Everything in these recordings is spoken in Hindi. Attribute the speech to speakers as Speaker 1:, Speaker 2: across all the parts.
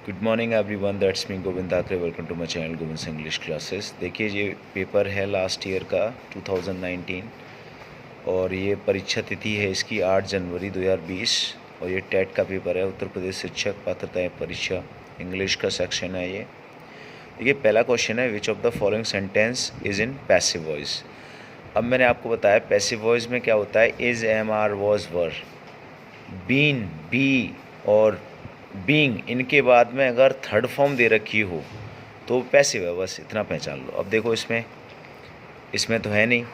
Speaker 1: Good morning everyone, that's me Govind Dhakre. Welcome to my channel Govind English classes. देखिए, ये पेपर है लास्ट ईयर का 2019 और ये परीक्षा तिथि है इसकी 8 जनवरी 2020 और ये टेट का पेपर है, उत्तर प्रदेश शिक्षक पात्रता परीक्षा, इंग्लिश का सेक्शन है ये। देखिए, पहला क्वेश्चन है, विच of the following sentence is in passive voice. अब मैंने आपको बताया पैसिव वॉइस में क्या होता है, is, am, are, was, were, been, be और बीइंग, इनके बाद में अगर थर्ड फॉर्म दे रखी हो तो पैसिव है, बस इतना पहचान लो। अब देखो, इसमें तो है नहीं,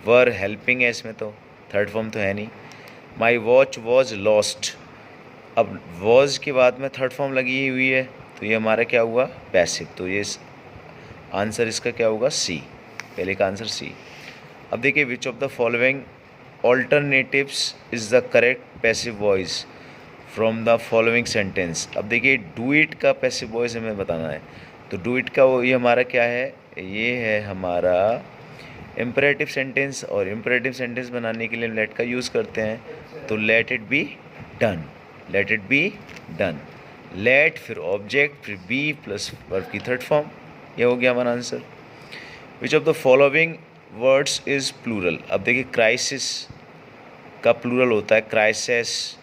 Speaker 1: वर हेल्पिंग है, इसमें तो थर्ड फॉर्म तो है नहीं। माई वॉच वॉज लॉस्ट, अब वॉज के बाद में थर्ड फॉर्म लगी हुई है तो ये हमारा क्या हुआ, पैसिव। तो ये आंसर इसका क्या होगा, सी, पहले का आंसर सी। अब देखिए, which of the following alternatives is the correct passive voice from the following sentence. अब देखिए, डू इट का पैसिव वॉइस हमें बताना है, तो डू इट का ये हमारा क्या है, ये है हमारा इम्परेटिव सेंटेंस, और इम्परेटिव सेंटेंस बनाने के लिए लेट का यूज़ करते हैं, तो let it be done, let it be done. Let फिर ऑब्जेक्ट फिर बी प्लस वर्ब की थर्ड फॉर्म, ये हो गया हमारा answer. Which of the following words is plural. अब देखिए, क्राइसिस का प्लूरल होता है क्राइसिस,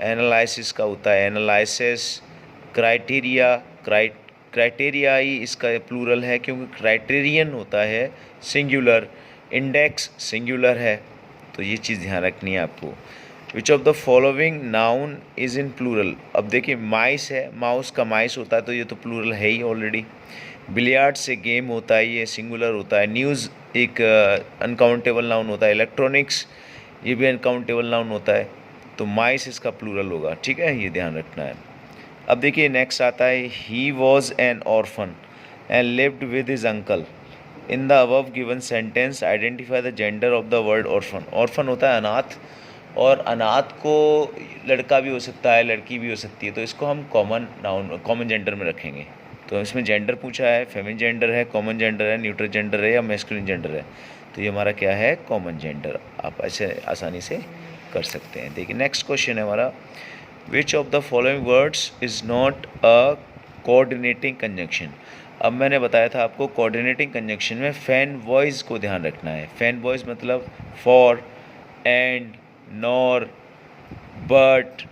Speaker 1: एनालिसिस का होता है एनालिसिस, क्राइटेरिया, क्राइटेरिया ही इसका प्लूरल है क्योंकि क्राइटेरियन होता है सिंगुलर, इंडेक्स सिंगुलर है, तो ये चीज़ ध्यान रखनी है आपको। Which of the following noun is in plural. अब देखिए, माइस है, माउस का माइस होता है तो ये तो प्लूरल है ही ऑलरेडी। बिलियार्ड से गेम होता है, ये सिंगुलर होता है। न्यूज़ एक अनकाउंटेबल नाउन होता है। इलेक्ट्रॉनिक्स ये भी अनकाउंटेबल नाउन होता है, तो माइस इसका प्लूरल होगा, ठीक है, ये ध्यान रखना है। अब देखिए, नेक्स्ट आता है, he was an orphan and lived with his uncle. In the above given sentence identify the gender of the word orphan. Orphan होता है अनाथ, और अनाथ को लड़का भी हो सकता है, लड़की भी हो सकती है, तो इसको हम कॉमन नाउन, कॉमन जेंडर में रखेंगे। तो इसमें जेंडर पूछा है, फेमिनिन जेंडर है, कॉमन जेंडर है, न्यूट्रल जेंडर है या मैस्कुलिन जेंडर है, तो ये हमारा क्या है, कॉमन जेंडर। आप ऐसे आसानी से कर सकते हैं। देखिए, नेक्स्ट क्वेश्चन है हमारा, which of the following words is not a coordinating conjunction. अब मैंने बताया था आपको, कोऑर्डिनेटिंग कंजंक्शन में फैन वॉइस को ध्यान रखना है। फैन वॉइस मतलब फॉर, एंड, नॉर, बट,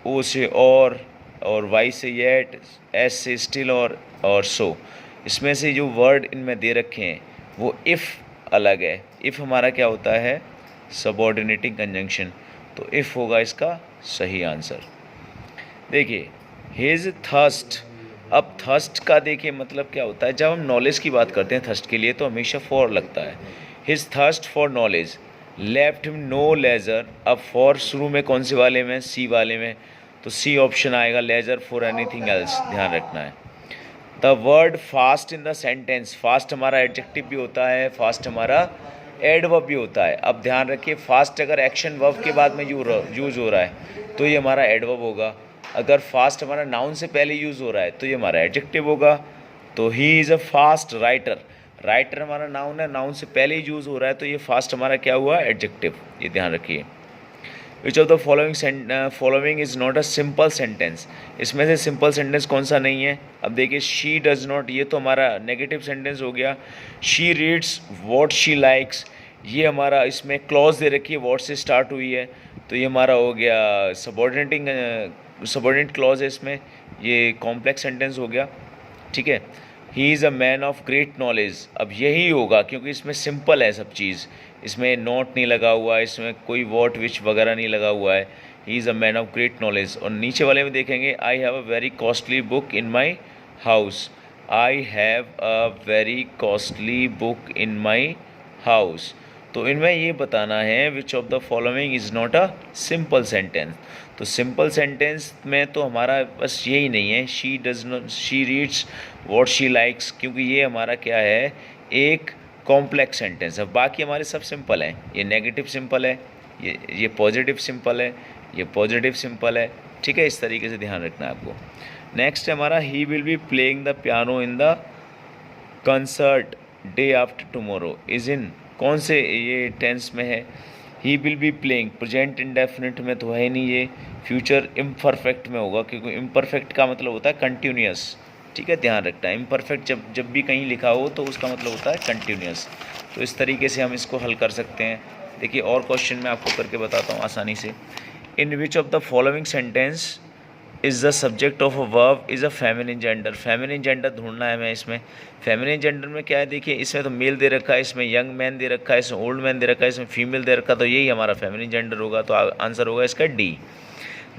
Speaker 1: ओ से और वाई से येट, एस से स्टिल और सो। इसमें से जो वर्ड इनमें दे रखे हैं वो इफ़ अलग है। इफ़ हमारा क्या होता है, सबऑर्डिनेटिंग कंजंक्शन, तो इफ़ होगा इसका सही आंसर। देखिए, हिज थर्स्ट, अब थर्स्ट का देखिए मतलब क्या होता है, जब हम नॉलेज की बात करते हैं थर्स्ट के लिए तो हमेशा फॉर लगता है। His thirst for knowledge left him no leisure. अब फॉर शुरू में कौन से वाले में, सी वाले में, तो सी ऑप्शन आएगा, लेजर फॉर एनीथिंग एल्स, ध्यान रखना है। The word fast in the sentence, fast हमारा एडजेक्टिव भी होता है, फास्ट हमारा एडवर्ब भी होता है। अब ध्यान रखिए, फास्ट अगर एक्शन वर्ब के बाद में यूज़ हो रहा है तो ये हमारा एडवर्ब होगा। अगर फास्ट हमारा नाउन से पहले यूज़ हो रहा है तो ये हमारा एडजेक्टिव होगा। तो he is a fast writer, writer हमारा नाउन है, नाउन से पहले ही यूज़ हो रहा है तो ये फास्ट हमारा क्या हुआ, एडजेक्टिव, ये ध्यान रखिए। विच of the following is not a simple sentence. इसमें से सिंपल सेंटेंस कौन सा नहीं है। अब देखिए, शी डज नॉट, ये तो हमारा नेगेटिव सेंटेंस हो गया। She reads what she likes, ये हमारा इसमें क्लॉज दे रखी है, वॉट से स्टार्ट हुई है, तो ये हमारा हो गया सबऑर्डिनेट क्लॉज है इसमें, ये कॉम्प्लेक्स सेंटेंस हो गया, ठीक है। He is a man of great knowledge, अब यही होगा क्योंकि इसमें सिंपल है सब चीज़, इसमें नोट नहीं लगा हुआ है, इसमें कोई वॉट विच वगैरह नहीं लगा हुआ है। He is a man of great knowledge. और नीचे वाले में देखेंगे, I have a very costly book in my house, I have a very costly book in my house. तो इनमें ये बताना है विच of the following is not a simple sentence. तो सिंपल सेंटेंस में तो हमारा बस यही नहीं है, she does not, she reads what she likes, क्योंकि ये हमारा क्या है, एक कॉम्प्लेक्स सेंटेंस है। बाकी हमारे सब सिंपल हैं, ये नेगेटिव सिंपल है, ये पॉजिटिव सिंपल है, ये पॉजिटिव सिंपल है, ठीक है। इस तरीके से ध्यान रखना है आपको। नेक्स्ट है हमारा, he will be playing the piano in the concert day after tomorrow, is in, कौन से ये टेंस में है, he will be playing, present indefinite में तो है नहीं ये, फ्यूचर इम्परफेक्ट में होगा, क्योंकि इम्परफेक्ट का मतलब होता है कंटिन्यूस। ठीक है, ध्यान रखना है, इम्परफेक्ट जब जब भी कहीं लिखा हो तो उसका मतलब होता है कंटिन्यूस। तो इस तरीके से हम इसको हल कर सकते हैं। देखिए और क्वेश्चन मैं आपको करके बताता हूँ आसानी से। In which of the following sentence is the subject of a verb is a feminine gender. Feminine gender ढूंढना है हमें इसमें। फेमिनिन जेंडर में क्या है, देखिए इसमें तो मेल दे रखा है, इसमें यंग मैन दे रखा है, इसमें ओल्ड मैन दे रखा है, इसमें फीमेल दे रखा है, तो यही हमारा फेमिनिन जेंडर होगा। तो आंसर होगा इसका डी।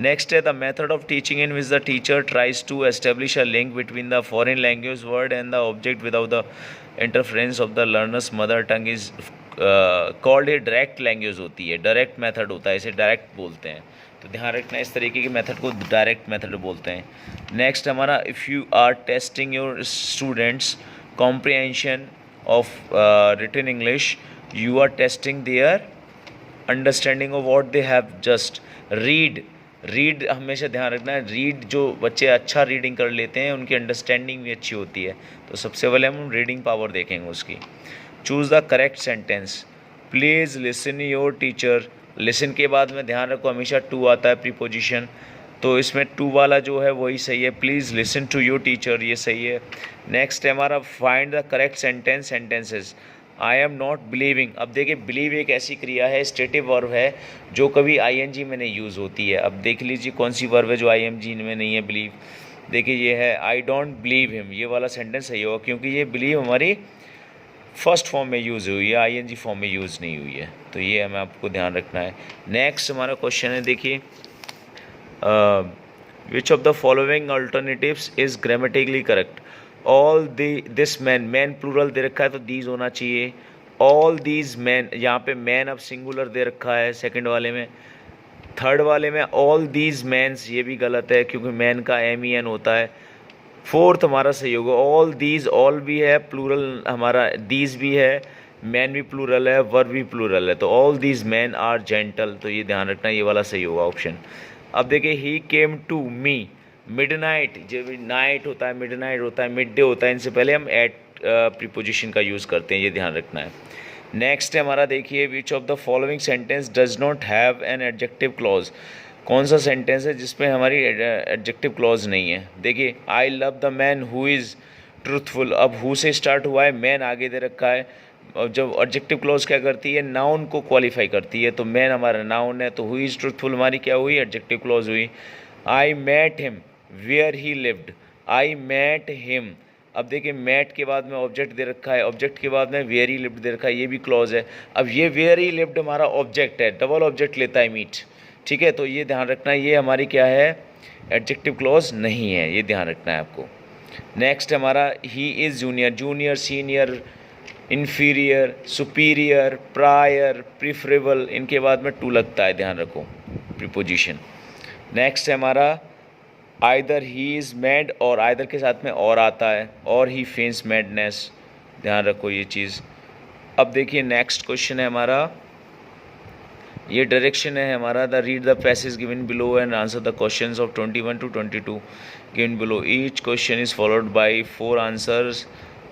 Speaker 1: नेक्स्ट है the method of teaching in which the teacher tries to establish a link between the foreign language word and the object without the interference of the learners mother tongue is called. ये डायरेक्ट लैंग्वेज होती है, डायरेक्ट मेथड होता है, इसे डायरेक्ट बोलते हैं। तो ध्यान रखना है, इस तरीके के मेथड को डायरेक्ट मेथड बोलते हैं। नेक्स्ट हमारा, if you are testing your students comprehension of written English, you are testing their understanding of what they have just read. Read हमेशा ध्यान रखना है, रीड जो बच्चे अच्छा रीडिंग कर लेते हैं उनकी अंडरस्टैंडिंग भी अच्छी होती है। तो सबसे पहले हम रीडिंग पावर देखेंगे उसकी। Choose the correct sentence, please listen your teacher. Listen के बाद में ध्यान रखो हमेशा टू आता है प्रीपोजिशन, तो इसमें टू वाला जो है वही सही है, please listen to your teacher, ये सही है। नेक्स्ट है हमारा, find the correct sentences. I am not believing. अब देखिए बिलीव एक ऐसी क्रिया है, स्टेटिव वर्ब है, जो कभी आईएनजी में नहीं यूज़ होती है। अब देख लीजिए कौन सी वर्ब है जो आईएनजी में नहीं है, बिलीव। देखिए ये है आई डोंट बिलीव हिम, ये वाला सेंटेंस सही होगा, क्योंकि ये बिलीव हमारी फर्स्ट फॉर्म में यूज़ हुई है, आईएनजी फॉर्म में यूज़ नहीं हुई है। तो ये हमें आपको ध्यान रखना है। नेक्स्ट हमारा क्वेश्चन है, देखिए which of the following alternatives is grammatically correct. All this man, man plural दे रखा है तो दीज होना चाहिए। ऑल दीज मैन, यहाँ पे मैन अब सिंगुलर दे रखा है सेकंड वाले में। थर्ड वाले में ऑल दीज मैन्स, ये भी गलत है क्योंकि मैन का MEN होता है। फोर्थ हमारा सही होगा, ऑल दीज, ऑल भी है प्लूरल हमारा, दीज भी है, मैन भी प्लूरल है, वर्ब भी प्लूरल है, तो all these men are gentle, तो ये ध्यान रखना, ये वाला सही होगा ऑप्शन। अब देखिए ही केम टू मी, मिडनाइट, जब नाइट होता है, मिडनाइट होता है, मिड डे होता है, इनसे पहले हम एट प्रीपोजिशन का यूज़ करते हैं, ये ध्यान रखना है। नेक्स्ट है हमारा, देखिए which of the following sentence does not have an adjective clause. कौन सा सेंटेंस है जिसमें हमारी एडजेक्टिव क्लॉज नहीं है। देखिए I love the man who is truthful, अब हु से स्टार्ट हुआ है, मैन आगे दे रखा है, और जब एडजेक्टिव क्लॉज क्या करती है, नाउन को क्वालिफाई करती है, तो मैन हमारा नाउन है, तो हु इज़ ट्रूथफुल हमारी क्या हुई, एडजेक्टिव क्लॉज हुई। I met him where he lived, I met him, अब देखिए मैट के बाद में ऑब्जेक्ट दे रखा है, ऑब्जेक्ट के बाद में वेयर ही लिव्ड दे रखा है, ये भी क्लॉज है। अब ये वेयर ही लिव्ड हमारा ऑब्जेक्ट है, डबल ऑब्जेक्ट लेता है मीट, ठीक है, तो ये ध्यान रखना है, ये हमारी क्या है, एडजेक्टिव क्लॉज नहीं है, ये ध्यान रखना है आपको। नेक्स्ट हमारा, he is junior, junior, senior, inferior, superior, prior, preferable, इनके बाद में टू लगता है, ध्यान रखो प्रीपोजिशन। नेक्स्ट है हमारा, आइदर ही इज़ मैड, और आइदर के साथ में और आता है, और ही फेंस मैडनेस, ध्यान रखो ये चीज़। अब देखिए नेक्स्ट क्वेश्चन है हमारा, ये डायरेक्शन है हमारा, the read the passage given below and answer the questions of 21 to 22 given below. Each question is followed by 4 answers,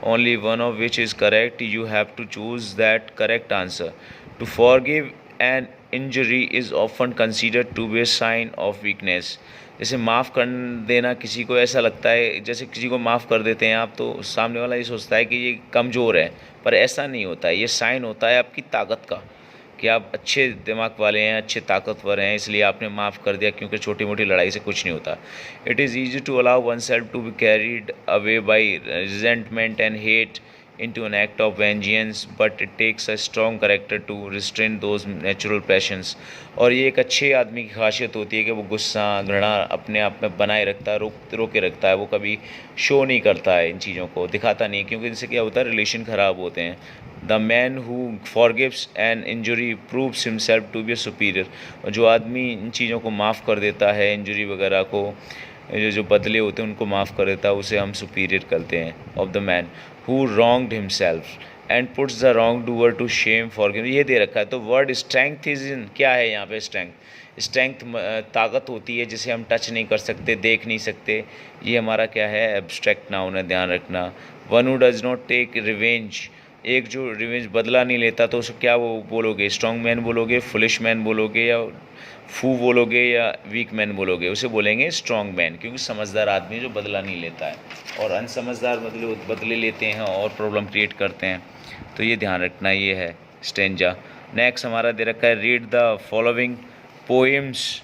Speaker 1: only one of which is correct, you have to choose that correct answer. To forgive an injury is often considered to be a sign of weakness. जैसे माफ़ कर देना किसी को, ऐसा लगता है जैसे किसी को माफ़ कर देते हैं आप, तो सामने वाला ये सोचता है कि ये कमज़ोर है, पर ऐसा नहीं होता है, ये साइन होता है आपकी ताकत का, कि आप अच्छे दिमाग वाले हैं, अच्छे ताकतवर हैं, इसलिए आपने माफ़ कर दिया, क्योंकि छोटी मोटी लड़ाई से कुछ नहीं होता। It is easy to allow one self to be carried away by resentment and hate into an act of vengeance, but it takes a strong character to restrain those natural passions। और ये एक अच्छे आदमी की खासियत होती है कि वो गुस्सा, घृणा अपने आप में बनाए रखता है, रोके रखता है, वो कभी शो नहीं करता है, इन चीज़ों को दिखाता नहीं, क्योंकि इनसे क्या होता है, रिलेशन ख़राब होते हैं। The man who forgives an injury proves himself to be a superior. और जो आदमी इन चीज़ों को माफ़ कर देता है, इंजरी वगैरह को, जो बदले होते हैं उनको माफ़ कर देता है, उसे हम सुपीरियर कहते हैं। Of the man who wronged himself and puts the wrong doer to shame for, ये दे रखा है। तो वर्ड स्ट्रेंथ इज इन, क्या है यहाँ पे, स्ट्रेंथ ताकत होती है जिसे हम टच नहीं कर सकते, देख नहीं सकते, ये हमारा क्या है, एब्स्ट्रैक्ट नाउन है, ध्यान रखना। One who does not take revenge एक जो रिवेंज बदला नहीं लेता तो उसे क्या वो बोलोगे, स्ट्रॉन्ग मैन बोलोगे, फुलिश मैन बोलोगे, या फू बोलोगे, या वीक मैन बोलोगे? उसे बोलेंगे स्ट्रॉन्ग मैन, क्योंकि समझदार आदमी जो बदला नहीं लेता है, और अनसमझदार बदले लेते हैं और प्रॉब्लम क्रिएट करते हैं। तो ये ध्यान रखना, ये है स्टेंजा। नेक्स्ट हमारा दे रखा है रीड द फॉलोइंग पोएम्स,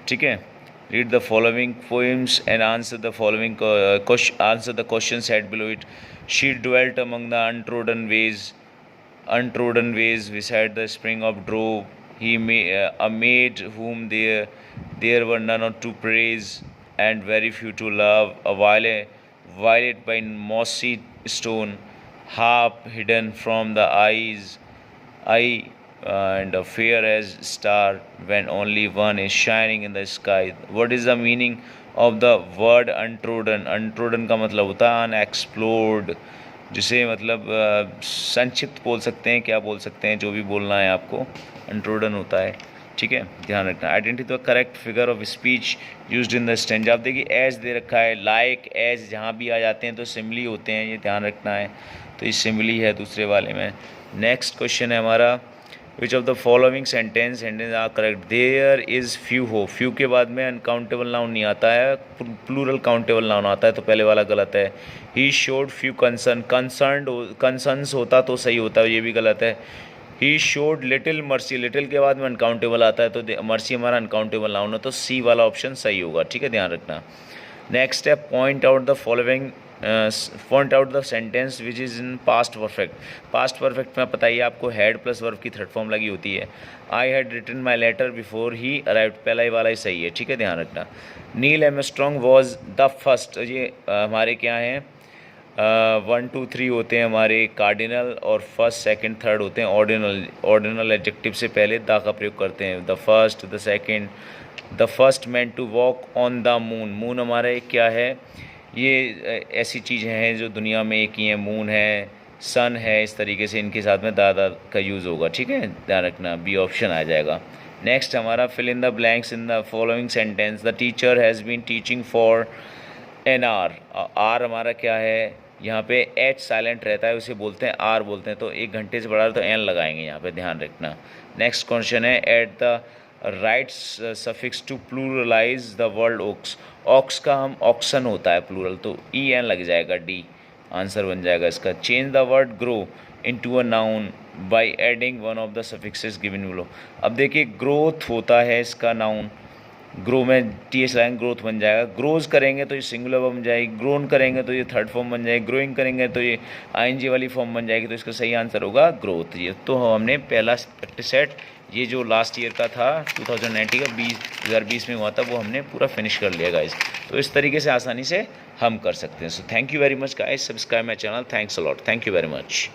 Speaker 1: ठीक है। Read the following poems and answer the following answer the question set below it. She dwelt among the untrodden ways beside the spring of Drove. A maid whom there were none to praise, and very few to love. A violet by mossy stone, half hidden from the eye, and fair as star when only one is shining in the sky. What is the meaning of the word untrodden? Untrodden का मतलब होता है unexplored, जिसे मतलब संक्षिप्त बोल सकते हैं, क्या बोल सकते हैं, जो भी बोलना है आपको, अनट्रोडन होता है, ठीक है, ध्यान रखना। Identify the correct figure of speech used in the stanza. आप देखिए एज दे रखा है, लाइक एज जहाँ भी आ जाते हैं तो सिमिली होते हैं, ये ध्यान रखना है। तो ये सिमिली है दूसरे वाले में। नेक्स्ट क्वेश्चन है हमारा, which of the following sentence are correct? There is few हो, फ्यू के बाद में अनकाउंटेबल नाउन नहीं आता है, प्लूरल काउंटेबल नाउन आता है, तो पहले वाला गलत है। ही शोड फ्यू कंसर्न्स होता तो सही होता है, ये भी गलत है। He showed little mercy, little के बाद में अनकाउंटेबल आता है, तो मर्सी हमारा अनकाउंटेबल नाउन है, तो सी वाला ऑप्शन सही होगा, ठीक है, ध्यान रखना। नेक्स्ट है point out the sentence which is in past perfect. Past perfect में पता ही आपको हैड प्लस वर्ब की थर्ड फॉर्म लगी होती है। I had written my letter before he arrived, पहला ही वाला ही सही है, ठीक है, ध्यान रखना। Neil Armstrong was the first, ये हमारे क्या हैं 1 2 3 होते हैं हमारे कार्डिनल, और फर्स्ट सेकंड थर्ड होते हैं ऑर्डिनल। ऑर्डिनल एडजेक्टिव से पहले द का प्रयोग करते हैं, the first, the second. The first man to walk on the moon, moon हमारा क्या है, ये ऐसी चीज़ें हैं जो दुनिया में एक ही हैं, मून है, सन है, इस तरीके से इनके साथ में दादा का यूज़ होगा, ठीक है, ध्यान रखना, बी ऑप्शन आ जाएगा। नेक्स्ट हमारा fill in the blanks in the following sentence. The teacher has been teaching for an hour. Hour हमारा क्या है, यहाँ पे एच साइलेंट रहता है, उसे बोलते हैं आर बोलते हैं, तो 1 घंटे से बढ़ा तो एन लगाएंगे यहाँ पे, ध्यान रखना। नेक्स्ट क्वेश्चन है add the right suffix to pluralize the word ox. Ox का हम ऑक्सन होता है प्लूरल, तो ई एन लग जाएगा, डी आंसर बन जाएगा इसका। Change the word grow into a noun by adding one of the suffixes given below. अब देखिए ग्रोथ होता है इसका नाउन, ग्रो में टी एस लाइन ग्रोथ बन जाएगा। ग्रोज करेंगे तो ये सिंगुलर बन जाएगी, ग्रोन करेंगे तो ये थर्ड फॉर्म बन जाएगी, ग्रोइंग करेंगे तो ये आईएनजी वाली फॉर्म बन जाएगी, तो इसका सही आंसर होगा ग्रोथ। ये तो हमने पहला प्रैक्टिस सेट ये जो लास्ट ईयर का था 2019 का 2020 में हुआ था, वो हमने पूरा फिनिश कर लिया गाइस। तो इस तरीके से आसानी से हम कर सकते हैं। So thank you very much guys, subscribe my channel, thanks a lot, thank you very much.